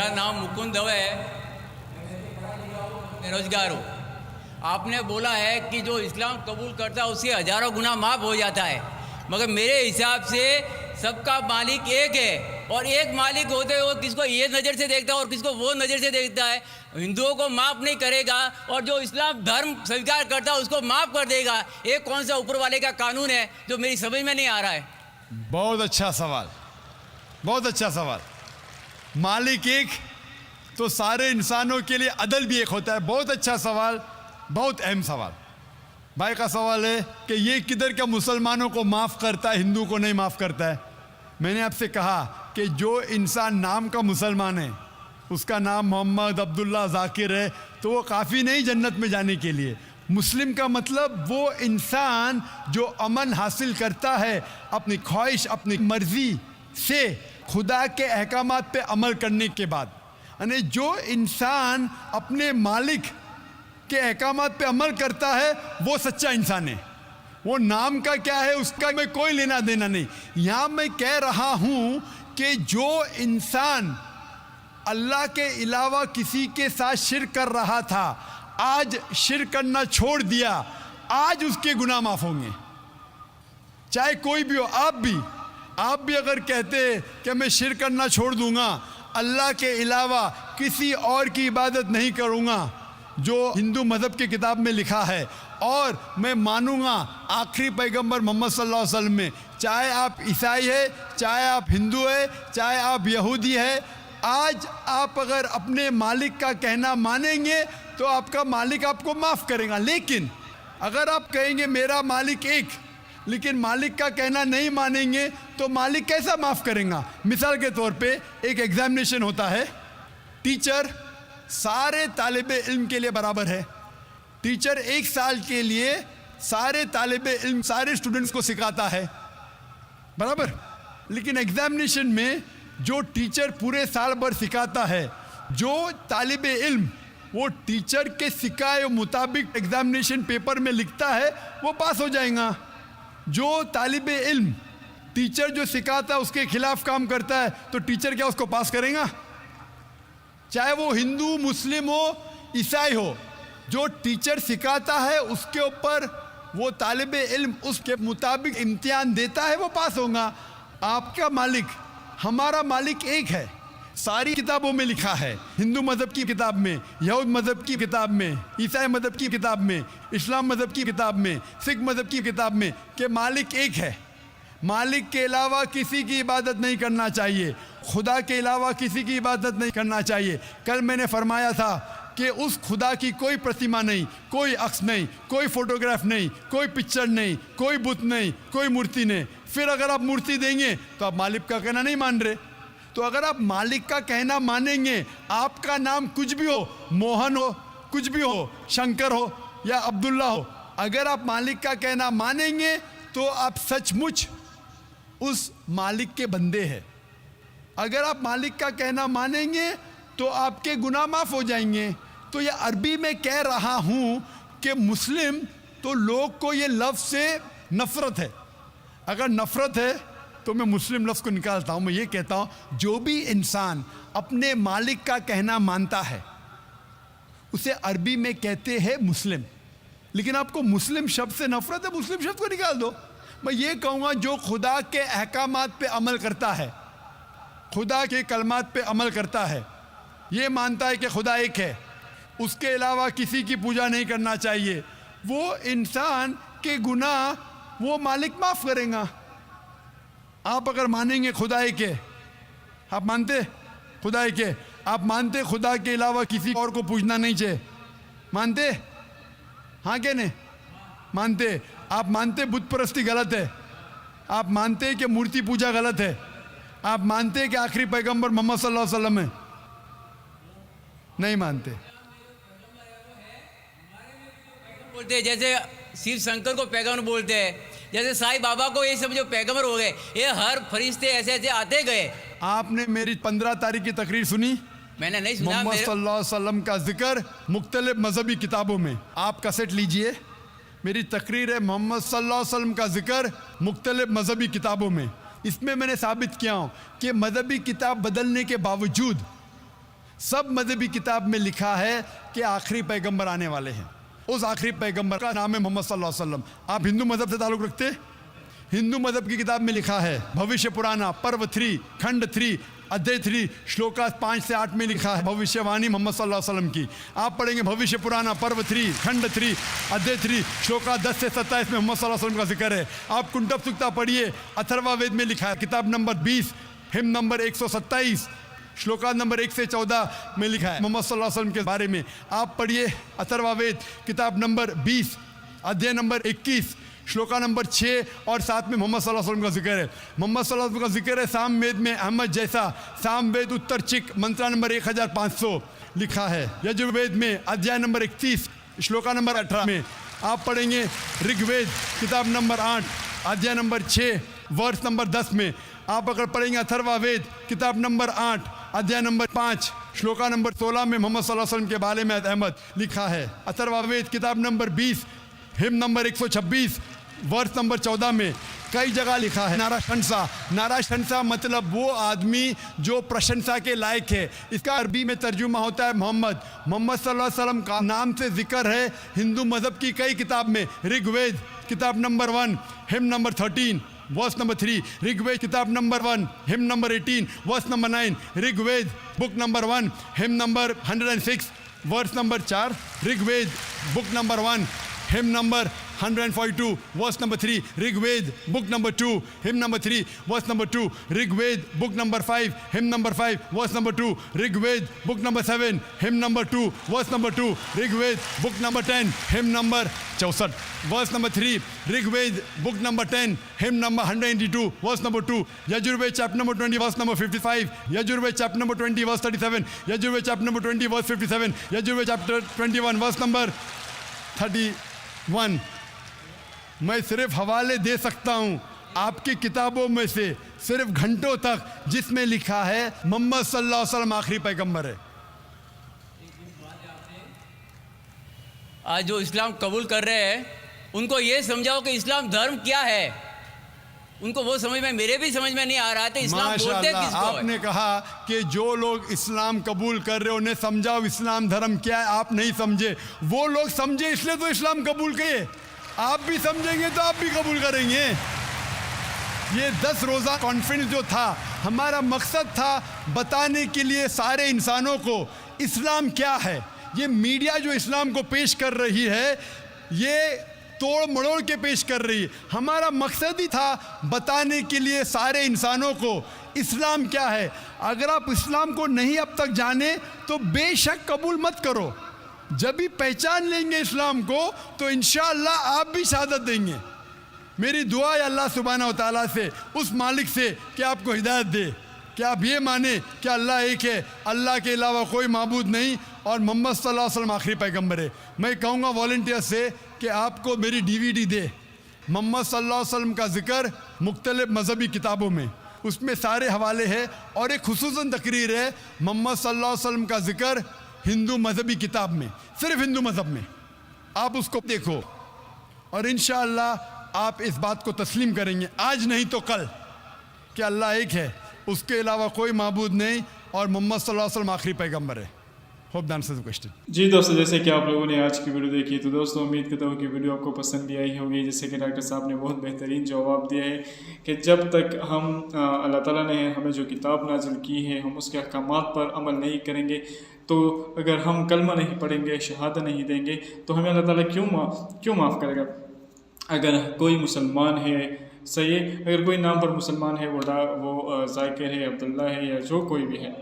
मेरा नाम मुकुंद दवे है, बेरोजगार हूँ। आपने बोला है कि जो इस्लाम कबूल करता है उससे हज़ारों गुना माफ़ हो जाता है, मगर मेरे हिसाब से सबका मालिक एक है और एक मालिक होते हुए किसको ये नज़र से देखता है और किसको वो नज़र से देखता है। हिंदुओं को माफ़ नहीं करेगा और जो इस्लाम धर्म स्वीकार करता है उसको माफ़ कर देगा। ये कौन सा ऊपर वाले का कानून है जो मेरी समझ में नहीं आ रहा है। बहुत अच्छा सवाल, बहुत अच्छा सवाल। मालिक एक तो सारे इंसानों के लिए अदल भी एक होता है। बहुत अच्छा सवाल, बहुत अहम सवाल। भाई का सवाल है कि ये किधर क्या मुसलमानों को माफ़ करता है, हिंदू को नहीं माफ़ करता है। मैंने आपसे कहा कि जो इंसान नाम का मुसलमान है, उसका नाम मोहम्मद अब्दुल्ला जाकिर है, तो वो काफ़ी नहीं जन्नत में जाने के लिए। मुस्लिम का मतलब वो इंसान जो अमन हासिल करता है अपनी ख्वाहिश, अपनी मर्ज़ी से खुदा के अहकामात पे अमल करने के बाद। यानी जो इंसान अपने मालिक के अहकामात पे अमल करता है वो सच्चा इंसान है। वो नाम का क्या है उसका मैं कोई लेना देना नहीं। यहाँ मैं कह रहा हूँ कि जो इंसान अल्लाह के अलावा किसी के साथ शिर्क कर रहा था, आज शिर्क करना छोड़ दिया, आज उसके गुनाह माफ़ होंगे। चाहे कोई भी हो, आप भी अगर कहते कि मैं शिर्क करना छोड़ दूंगा, अल्लाह के अलावा किसी और की इबादत नहीं करूँगा, जो हिंदू मज़हब की किताब में लिखा है, और मैं मानूंगा आखिरी पैगंबर मोहम्मद सल्लल्लाहु अलैहि वसल्लम में, चाहे आप ईसाई है, चाहे आप हिंदू है, चाहे आप यहूदी है, आज आप अगर अपने मालिक का कहना मानेंगे तो आपका मालिक आपको माफ़ करेगा। लेकिन अगर आप कहेंगे मेरा मालिक एक, लेकिन मालिक का कहना नहीं मानेंगे तो मालिक कैसा माफ़ करेगा। मिसाल के तौर पे एक एग्जामिनेशन होता है, टीचर सारे तालिब इल्म के लिए बराबर है। टीचर एक साल के लिए सारे तालिब इल्म, सारे स्टूडेंट्स को सिखाता है, बराबर। लेकिन एग्जामिनेशन में जो टीचर पूरे साल भर सिखाता है, जो तालिब इल्म वो टीचर के सिखाए मुताबिक एग्जामिनेशन पेपर में लिखता है वो पास हो जाएगा। जो तालिब इल्म टीचर जो सिखाता है उसके खिलाफ काम करता है तो टीचर क्या उसको पास करेगा? चाहे वो हिंदू, मुस्लिम हो, ईसाई हो, जो टीचर सिखाता है उसके ऊपर वो तालिब इल्म उसके मुताबिक इम्तिहान देता है, वो पास होगा। आपका मालिक, हमारा मालिक एक है। सारी किताबों में लिखा है, हिंदू मज़हब की किताब में, यहूद मज़हब की किताब में, ईसाई मज़हब की किताब में, इस्लाम मज़हब की किताब में, सिख मज़हब की किताब में कि मालिक एक है। मालिक के अलावा किसी की इबादत नहीं करना चाहिए, खुदा के अलावा किसी की इबादत नहीं करना चाहिए। कल मैंने फरमाया था कि उस खुदा की कोई प्रतिमा नहीं, कोई अक्स नहीं, कोई फोटोग्राफ नहीं, कोई पिक्चर नहीं, कोई बुत नहीं, कोई मूर्ति नहीं। फिर अगर आप मूर्ति देंगे तो आप मालिक का कहना नहीं मान रहे। तो अगर आप मालिक का कहना मानेंगे, आपका नाम कुछ भी हो, मोहन हो, कुछ भी हो, शंकर हो या अब्दुल्ला हो, अगर आप मालिक का कहना मानेंगे तो आप सचमुच उस मालिक के बंदे हैं। अगर आप मालिक का कहना मानेंगे तो आपके गुनाह माफ़ हो जाएंगे। तो ये अरबी में कह रहा हूँ कि मुस्लिम तो लोग को ये लफ्ज़ से नफ़रत है। अगर नफ़रत है तो मैं मुस्लिम लफ्ज़ को निकालता हूँ, मैं ये कहता हूँ जो भी इंसान अपने मालिक का कहना मानता है उसे अरबी में कहते हैं मुस्लिम। लेकिन आपको मुस्लिम शब्द से नफ़रत है, मुस्लिम शब्द को निकाल दो। मैं ये कहूँगा जो खुदा के अहकामात पे अमल करता है, खुदा के कलमात पे अमल करता है, ये मानता है कि खुदा एक है, उसके अलावा किसी की पूजा नहीं करना चाहिए, वो इंसान के गुनाह वो मालिक माफ़ करेगा। आप अगर मानेंगे खुदा एक है, आप मानते खुदा एक है, आप मानते खुदा के अलावा किसी और को पूजना नहीं चाहिए, मानते? हाँ क्या नहीं मानते? आप मानते बुत परस्ती गलत है, आप मानते कि मूर्ति पूजा गलत है, आप मानते कि आखिरी पैगंबर मोहम्मद सल्लल्लाहु अलैहि वसल्लम है? नहीं मानते। बोलते हैं जैसे शिव शंकर को पैगंबर बोलते हैं, जैसे साईं बाबा को ये सब जो पैगंबर हो गए, ये हर फरिश्ते ऐसे ऐसे आते गए। आपने मेरी 15 तारीख की तकरीर सुनी? मैंने नहीं सुना। मोहम्मद सल्लल्लाहु अलैहि वसल्लम का जिक्र मुख्तलिफ मजहबी किताबों में, आप कैसेट लीजिए, मेरी तकरीर है मोहम्मद सल्लल्लाहु अलैहि वसल्लम का जिक्र मुख्तलिफ मजहबी किताबों में। इसमें मैंने साबित किया हूँ कि मजहबी किताब बदलने के बावजूद सब मजहबी किताब में लिखा है कि आखिरी पैगंबर आने वाले हैं। उस आखिरी पैगंबर का नाम है मोहम्मद सल्लल्लाहु अलैहि वसल्लम। आप हिंदू मजहब से ताल्लुक़ रखते? हिंदू मजहब की किताब में लिखा है, भविष्य पुराना पर्व 3 खंड 3 अध्याय 3 श्लोका 5 से 8 में लिखा है भविष्यवाणी मोहम्मद सल्लल्लाहु अलैहि वसल्लम की। आप पढ़ेंगे भविष्य पुराना पर्व 3 खंड 3 अध्याय 3 श्लोका 10 से 27 में मोहम्मद सल्लल्लाहु अलैहि वसल्लम का जिक्र है। आप कुंटब सुक्ता पढ़िए, अथर्वा वेद में लिखा है, किताब number 20 him number 127 shloka number 1 से 14 में लिखा है मोहम्मद सल्लल्लाहु अलैहि वसल्लम के बारे में। आप पढ़िए अथर्वा वेद किताब नंबर 20 अध्याय नंबर 21 श्लोका नंबर 6 और 7 में मोहम्मद सल्लल्लाहु अलैहि वसल्लम का जिक्र है। मोहम्मद सल्लल्लाहु अलैहि वसल्लम का जिक्र है साम वेद में अहमद जैसा, साम वेद उत्तर चिक मंत्रा नंबर 1500 लिखा है। यजुर्वेद में अध्याय नंबर 31 श्लोका नंबर 18 में। आप पढ़ेंगे ऋग्वेद किताब नंबर 8 अध्याय नंबर 6 वर्ष नंबर 10 में। आप अगर पढ़ेंगे अथर्वा वेद किताब नंबर 8 अध्याय नंबर 5 श्लोका नंबर 16 में मोहम्मद सल्लल्लाहु अलैहि वसल्लम के बारे में अहमद लिखा है। अथर्वा वेद किताब नंबर 20 हिम नंबर 126 वर्ष नंबर 14 में कई जगह लिखा है नाराशंसा। नाराशंसा मतलब वो आदमी जो प्रशंसा के लायक है। इसका अरबी में तर्जुमा होता है मोहम्मद। मोहम्मद सल्लल्लाहु अलैहि वसल्लम का नाम से जिक्र है हिंदू मज़हब की कई किताब में। ऋग्वेद किताब number 1 hymn number 13 verse number 3, Rigveda किताब number 1 hymn number 18 verse number 9, Rigveda book number 1 hymn number 106 verse number 4, Rigveda book number 1 hymn number 142 verse number 3, Rigveda book number 2 hymn number 3 verse number 2, Rigveda book number 5 hymn number 5 verse number 2, Rigveda book number 7 hymn number 2 verse number 2, Rigveda book number 10 hymn number 64 verse number 3, Rigveda book number 10 hymn number 182 verse number 2, Yajurveda chapter number 20 verse number 55, Yajurveda chapter number 20 verse 37, Yajurveda chapter number 20 verse 57, Yajurveda chapter 21 verse number 31। मैं सिर्फ हवाले दे सकता हूँ आपकी किताबों में से सिर्फ घंटों तक, जिसमें लिखा है मोहम्मद सल्लल्लाहु अलैहि वसल्लम आखिरी पैगंबर है। आज जो इस्लाम कबूल कर रहे हैं उनको ये समझाओ कि इस्लाम धर्म क्या है। उनको वो समझ में, मेरे भी समझ में नहीं आ रहा था इस्लाम बोलते किसको है। आपने कहा कि जो लोग इस्लाम कबूल कर रहे हो उन्हें समझाओ इस्लाम धर्म क्या है। आप नहीं समझे, वो लोग समझे इसलिए तो इस्लाम कबूल किए। आप भी समझेंगे तो आप भी कबूल करेंगे। ये 10 रोज़ा कॉन्फ्रेंस जो था, हमारा मकसद था बताने के लिए सारे इंसानों को इस्लाम क्या है। ये मीडिया जो इस्लाम को पेश कर रही है, ये तोड़ मड़ोड़ के पेश कर रही है। हमारा मकसद ही था बताने के लिए सारे इंसानों को इस्लाम क्या है। अगर आप इस्लाम को नहीं अब तक जाने तो बेशक कबूल मत करो। जब भी पहचान लेंगे इस्लाम को तो इंशाअल्लाह आप भी शहादत देंगे। मेरी दुआ है अल्लाह सुब्हानहू व तआला से, उस मालिक से, कि आपको हिदायत दे कि आप ये माने कि अल्लाह एक है, अल्लाह के अलावा कोई माबूद नहीं, और मोहम्मद सल्लल्लाहु अलैहि वसल्लम आखिरी पैगंबर है। मैं कहूँगा वॉलंटियर से कि आपको मेरी DVD दे, मोहम्मद सल्लल्लाहु अलैहि वसल्लम का जिक्र मुख्तलिफ मजहबी किताबों में, उसमें सारे हवाले हैं। और एक खुसूसन तकरीर है मोहम्मद सल्लल्लाहु अलैहि वसल्लम का जिक्र हिंदू मजहबी किताब में, सिर्फ हिंदू मजहब में। आप उसको देखो और इंशाअल्लाह आप इस बात को तस्लीम करेंगे, आज नहीं तो कल, कि अल्लाह एक है, उसके अलावा कोई माबूद नहीं, और मोहम्मद सल्लल्लाहु अलैहि वसल्लम आखिरी पैगंबर है। Hope the answers the question. जी दोस्तों, जैसे कि आप लोगों ने आज की वीडियो देखी, तो दोस्तों उम्मीद करता हूँ कि वीडियो आपको पसंद भी आई होगी। जैसे कि डॉक्टर साहब ने बहुत बेहतरीन जवाब दिया है कि जब तक हम अल्लाह ताला ने हमें जो किताब नाजिल की है, हम उसके अहकामात पर अमल नहीं करेंगे, तो अगर हम कलमा नहीं पढ़ेंगे, शहादत नहीं देंगे, तो हमें अल्लाह ताला क्यों माफ़ करेगा। अगर कोई मुसलमान है, सही है, अगर कोई नाम पर मुसलमान है, वो ज़ाकिर है, अब्दुल्ला है, या जो कोई भी है,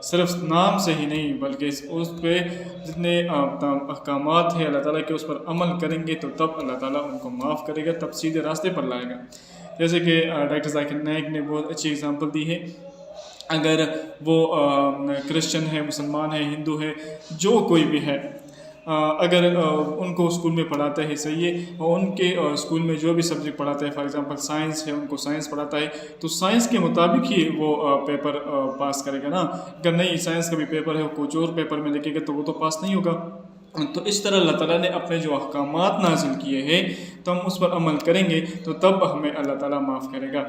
सिर्फ नाम से ही नहीं बल्कि उस पर जितने अहकामात हैं अल्लाह ताला के, उस पर अमल करेंगे तो तब अल्लाह ताला उनको माफ़ करेगा, तब सीधे रास्ते पर लाएगा। जैसे कि डॉक्टर ज़ाकिर नाइक ने बहुत अच्छी एग्जांपल दी है। अगर वो क्रिश्चियन है, मुसलमान है, हिंदू है, जो कोई भी है, अगर उनको स्कूल में पढ़ाता है, सही है, और उनके स्कूल में जो भी सब्जेक्ट पढ़ाता है, फॉर एग्जांपल साइंस है, उनको साइंस पढ़ाता है, तो साइंस के मुताबिक ही वो पेपर पास करेगा ना। अगर नहीं साइंस का भी पेपर है, वो कुछ और पेपर में लिखेगा तो वो तो पास नहीं होगा। तो इस तरह अल्लाह ताला ने अपने जो अहकामात नाजिल किए हैं, तो हम उस पर अमल करेंगे तो तब हमें अल्लाह ताला माफ़ करेगा।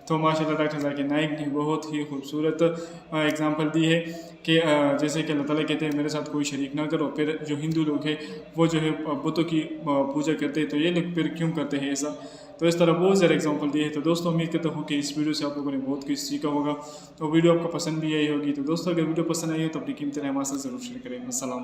तो माशाल्लाह डॉक्टर जाकिर नाइक ने बहुत ही खूबसूरत एग्जांपल दी है कि जैसे कि अल्लाह ताला कहते हैं मेरे साथ कोई शरीक ना करो, फिर जो हिंदू लोग हैं वो जो है बुतों की पूजा करते हैं, तो ये लोग फिर क्यों करते हैं ऐसा। तो इस तरह बहुत सारे एग्जांपल दिए हैं। तो दोस्तों उम्मीद करता हूँ कि इस वीडियो से आप लोगों ने बहुत कुछ सीखा होगा। तो वीडियो आपको पसंद भी आई होगी। तो दोस्तों अगर वीडियो पसंद आई हो तो अपनी कीमती राय हमारे साथ ज़रूर शेयर करें। अस्सलाम।